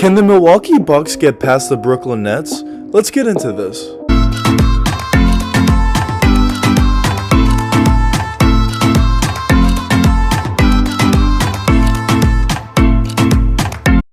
Can the Milwaukee Bucks get past the Brooklyn Nets? Let's get into this.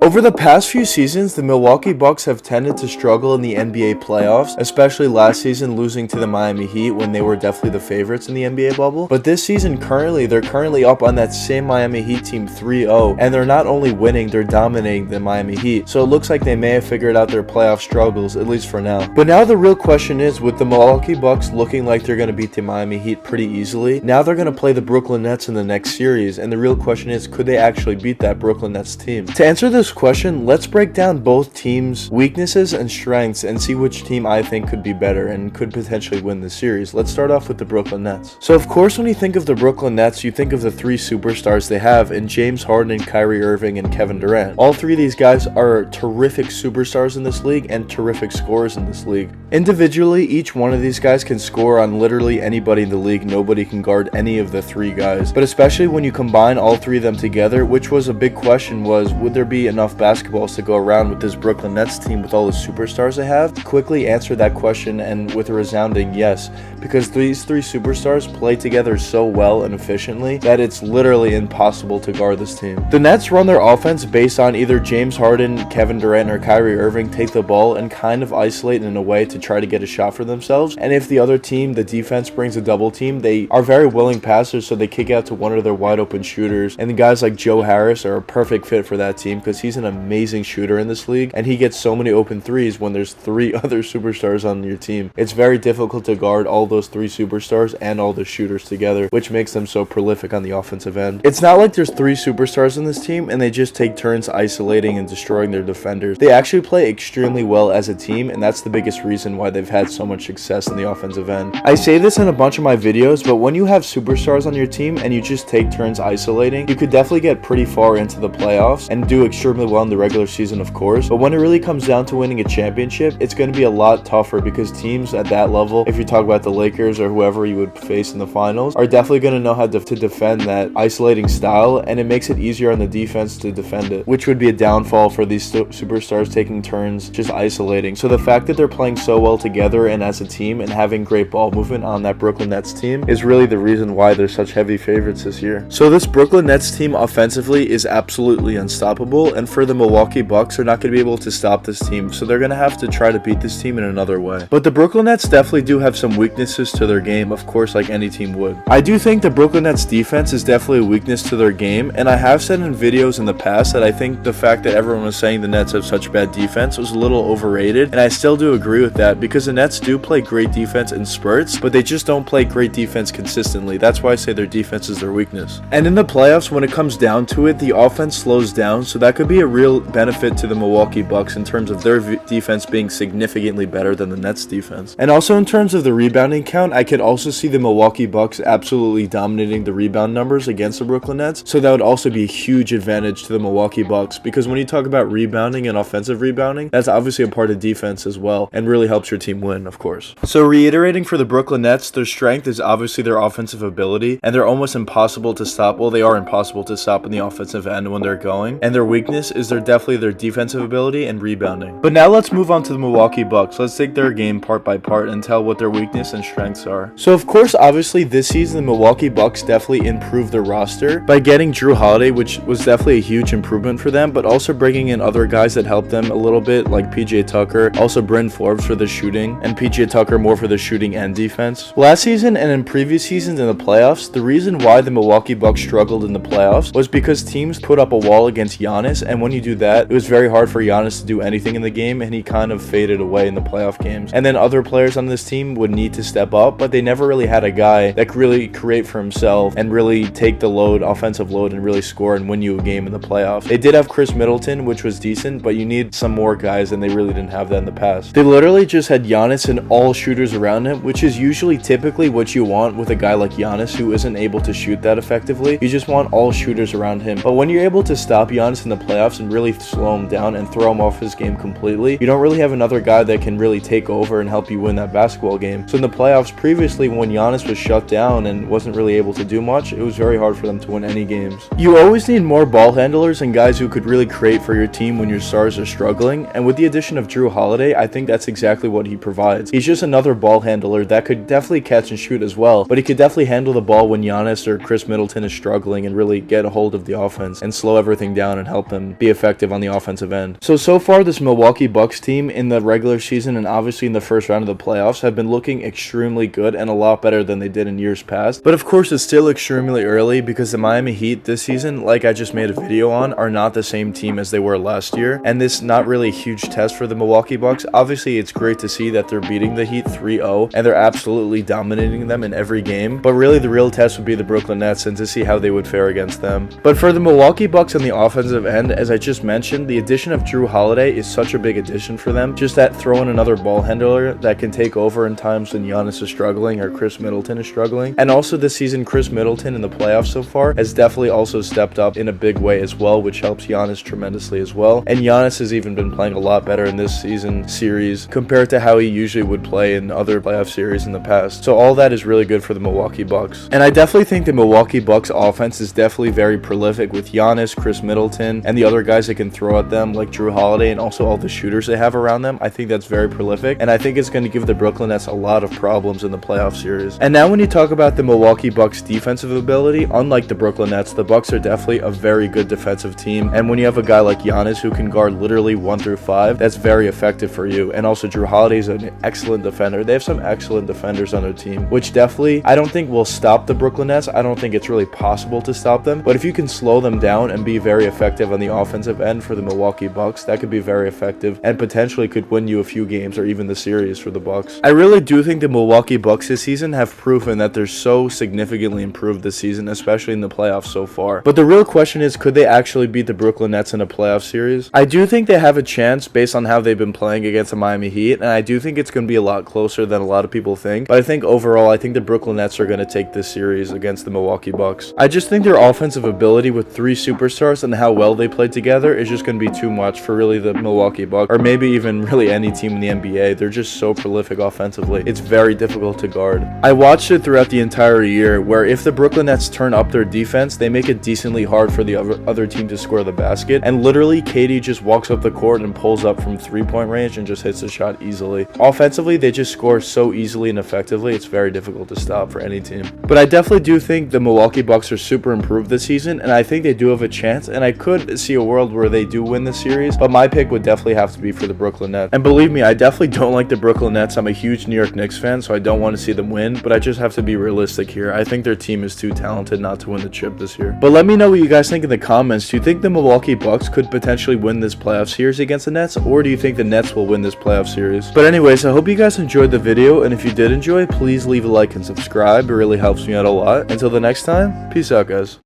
Over the past few seasons, the Milwaukee Bucks have tended to struggle in the NBA playoffs, especially last season losing to the Miami Heat when they were definitely the favorites in the NBA bubble. But this season, they're currently up on that same Miami Heat team 3-0, and they're not only winning, they're dominating the Miami Heat. So it looks like they may have figured out their playoff struggles, at least for now. But now the real question is, with the Milwaukee Bucks looking like they're going to beat the Miami Heat pretty easily, now they're going to play the Brooklyn Nets in the next series, and the real question is, could they actually beat that Brooklyn Nets team? To answer this question, let's break down both teams' weaknesses and strengths and see which team I think could be better and could potentially win the series. Let's start off with the Brooklyn Nets. So of course, when you think of the Brooklyn Nets, you think of the three superstars they have in James Harden, Kyrie Irving, and Kevin Durant. All three of these guys are terrific superstars in this league and terrific scorers in this league. Individually, each one of these guys can score on literally anybody in the league. Nobody can guard any of the three guys. But especially when you combine all three of them together, which was a big question, was would there be enough basketballs to go around with this Brooklyn Nets team with all the superstars they have? Quickly answered that question, and with a resounding yes, because these three superstars play together so well and efficiently that it's literally impossible to guard this team. The Nets run their offense based on either James Harden, Kevin Durant, or Kyrie Irving take the ball and kind of isolate in a way to try to get a shot for themselves, and if the other team, the defense, brings a double team, they are very willing passers, so they kick out to one of their wide open shooters, and the guys like Joe Harris are a perfect fit for that team because he's an amazing shooter in this league, and he gets so many open threes when there's three other superstars on your team. It's very difficult to guard all those three superstars and all the shooters together, which makes them so prolific on the offensive end. It's not like there's three superstars in this team and they just take turns isolating and destroying their defenders. They actually play extremely well as a team, and that's the biggest reason why they've had so much success in the offensive end. I say this in a bunch of my videos, but when you have superstars on your team and you just take turns isolating, you could definitely get pretty far into the playoffs and do extremely well in the regular season, of course. But when it really comes down to winning a championship, it's going to be a lot tougher because teams at that level, if you talk about the Lakers or whoever you would face in the finals, are definitely going to know how to defend that isolating style, and it makes it easier on the defense to defend it, which would be a downfall for these superstars taking turns just isolating. So the fact that they're playing so well together and as a team and having great ball movement on that Brooklyn Nets team is really the reason why they're such heavy favorites this year. So this Brooklyn Nets team offensively is absolutely unstoppable, and for the Milwaukee Bucks, they're not going to be able to stop this team, so they're going to have to try to beat this team in another way. But the Brooklyn Nets definitely do have some weaknesses to their game, of course, like any team would. I do think the Brooklyn Nets defense is definitely a weakness to their game, and I have said in videos in the past that I think the fact that everyone was saying the Nets have such bad defense was a little overrated, and I still do agree with that because the Nets do play great defense in spurts, but they just don't play great defense consistently. That's why I say their defense is their weakness. And in the playoffs, when it comes down to it, the offense slows down, so that could be a real benefit to the Milwaukee Bucks in terms of their defense being significantly better than the Nets defense. And also in terms of the rebounding count, I could also see the Milwaukee Bucks absolutely dominating the rebound numbers against the Brooklyn Nets, so that would also be a huge advantage to the Milwaukee Bucks, because when you talk about rebounding and offensive rebounding, that's obviously a part of defense as well, and really helps your team win, of course. So reiterating for the Brooklyn Nets, their strength is obviously their offensive ability, and they're almost impossible to stop. Well, they are impossible to stop in the offensive end when they're going, and their weakness is definitely their defensive ability and rebounding. But now let's move on to the Milwaukee Bucks. Let's take their game part by part and tell what their weakness and strengths are. So of course, obviously this season the Milwaukee Bucks definitely improved their roster by getting Drew Holiday, which was definitely a huge improvement for them, but also bringing in other guys that helped them a little bit, like PJ Tucker, also Bryn Forbes for the shooting, and PJ Tucker more for the shooting and defense. Last season and in previous seasons in the playoffs, the reason why the Milwaukee Bucks struggled in the playoffs was because teams put up a wall against Giannis, and when you do that, it was very hard for Giannis to do anything in the game, and he kind of faded away in the playoff games. And then other players on this team would need to step up, but they never really had a guy that could really create for himself and really take the load, offensive load, and really score and win you a game in the playoffs. They did have Chris Middleton, which was decent, but you need some more guys, and they really didn't have that in the past. They literally just had Giannis and all shooters around him, which is usually typically what you want with a guy like Giannis who isn't able to shoot that effectively. You just want all shooters around him. But when you're able to stop Giannis in the playoffs, playoffs and really slow him down and throw him off his game completely. You don't really have another guy that can really take over and help you win that basketball game. So in the playoffs previously, when Giannis was shut down and wasn't really able to do much, it was very hard for them to win any games. You always need more ball handlers and guys who could really create for your team when your stars are struggling, and with the addition of Jrue Holiday, I think that's exactly what he provides. He's just another ball handler that could definitely catch and shoot as well, but he could definitely handle the ball when Giannis or Chris Middleton is struggling and really get a hold of the offense and slow everything down and help them be effective on the offensive end. So far this Milwaukee Bucks team in the regular season and obviously in the first round of the playoffs have been looking extremely good and a lot better than they did in years past. But of course it's still extremely early because the Miami Heat this season, like I just made a video on, are not the same team as they were last year, and this not really a huge test for the Milwaukee Bucks. Obviously it's great to see that they're beating the Heat 3-0 and they're absolutely dominating them in every game, but really the real test would be the Brooklyn Nets and to see how they would fare against them. But for the Milwaukee Bucks on the offensive end, as I just mentioned, the addition of Jrue Holiday is such a big addition for them. Just that throw in another ball handler that can take over in times when Giannis is struggling or Chris Middleton is struggling. And also this season, Chris Middleton in the playoffs so far has definitely also stepped up in a big way as well, which helps Giannis tremendously as well. And Giannis has even been playing a lot better in this season series compared to how he usually would play in other playoff series in the past. So all that is really good for the Milwaukee Bucks. And I definitely think the Milwaukee Bucks offense is definitely very prolific with Giannis, Chris Middleton, and the other guys that can throw at them like Jrue Holiday and also all the shooters they have around them. I think that's very prolific, and I think it's going to give the Brooklyn Nets a lot of problems in the playoff series. And now when you talk about the Milwaukee Bucks defensive ability, unlike the Brooklyn Nets, the Bucks are definitely a very good defensive team, and when you have a guy like Giannis who can guard literally 1 through 5, that's very effective for you. And also Jrue Holiday is an excellent defender. They have some excellent defenders on their team, which definitely I don't think will stop the Brooklyn Nets. I don't think it's really possible to stop them, but if you can slow them down and be very effective on the offensive end for the Milwaukee Bucks, that could be very effective and potentially could win you a few games or even the series for the Bucks. I really do think the Milwaukee Bucks this season have proven that they're so significantly improved this season, especially in the playoffs so far. But the real question is, could they actually beat the Brooklyn Nets in a playoff series? I do think they have a chance based on how they've been playing against the Miami Heat, and I do think it's going to be a lot closer than a lot of people think. But I think overall, I think the Brooklyn Nets are going to take this series against the Milwaukee Bucks. I just think their offensive ability with 3 superstars and how well they play together is just going to be too much for really the Milwaukee Bucks, or maybe even really any team in the NBA. They're just so prolific offensively. It's very difficult to guard. I watched it throughout the entire year where if the Brooklyn Nets turn up their defense, they make it decently hard for the other team to score the basket, and literally KD just walks up the court and pulls up from 3-point range and just hits the shot easily. Offensively, they just score so easily and effectively, it's very difficult to stop for any team. But I definitely do think the Milwaukee Bucks are super improved this season, and I think they do have a chance, and I could see a world where they do win the series, but my pick would definitely have to be for the Brooklyn Nets. And believe me, I definitely don't like the Brooklyn Nets. I'm a huge New York Knicks fan, so I don't want to see them win, but I just have to be realistic here. I think their team is too talented not to win the chip this year. But let me know what you guys think in the comments. Do you think the Milwaukee Bucks could potentially win this playoff series against the Nets, or do you think the Nets will win this playoff series? But anyways, I hope you guys enjoyed the video, and if you did enjoy, please leave a like and subscribe. It really helps me out a lot. Until the next time, peace out, guys.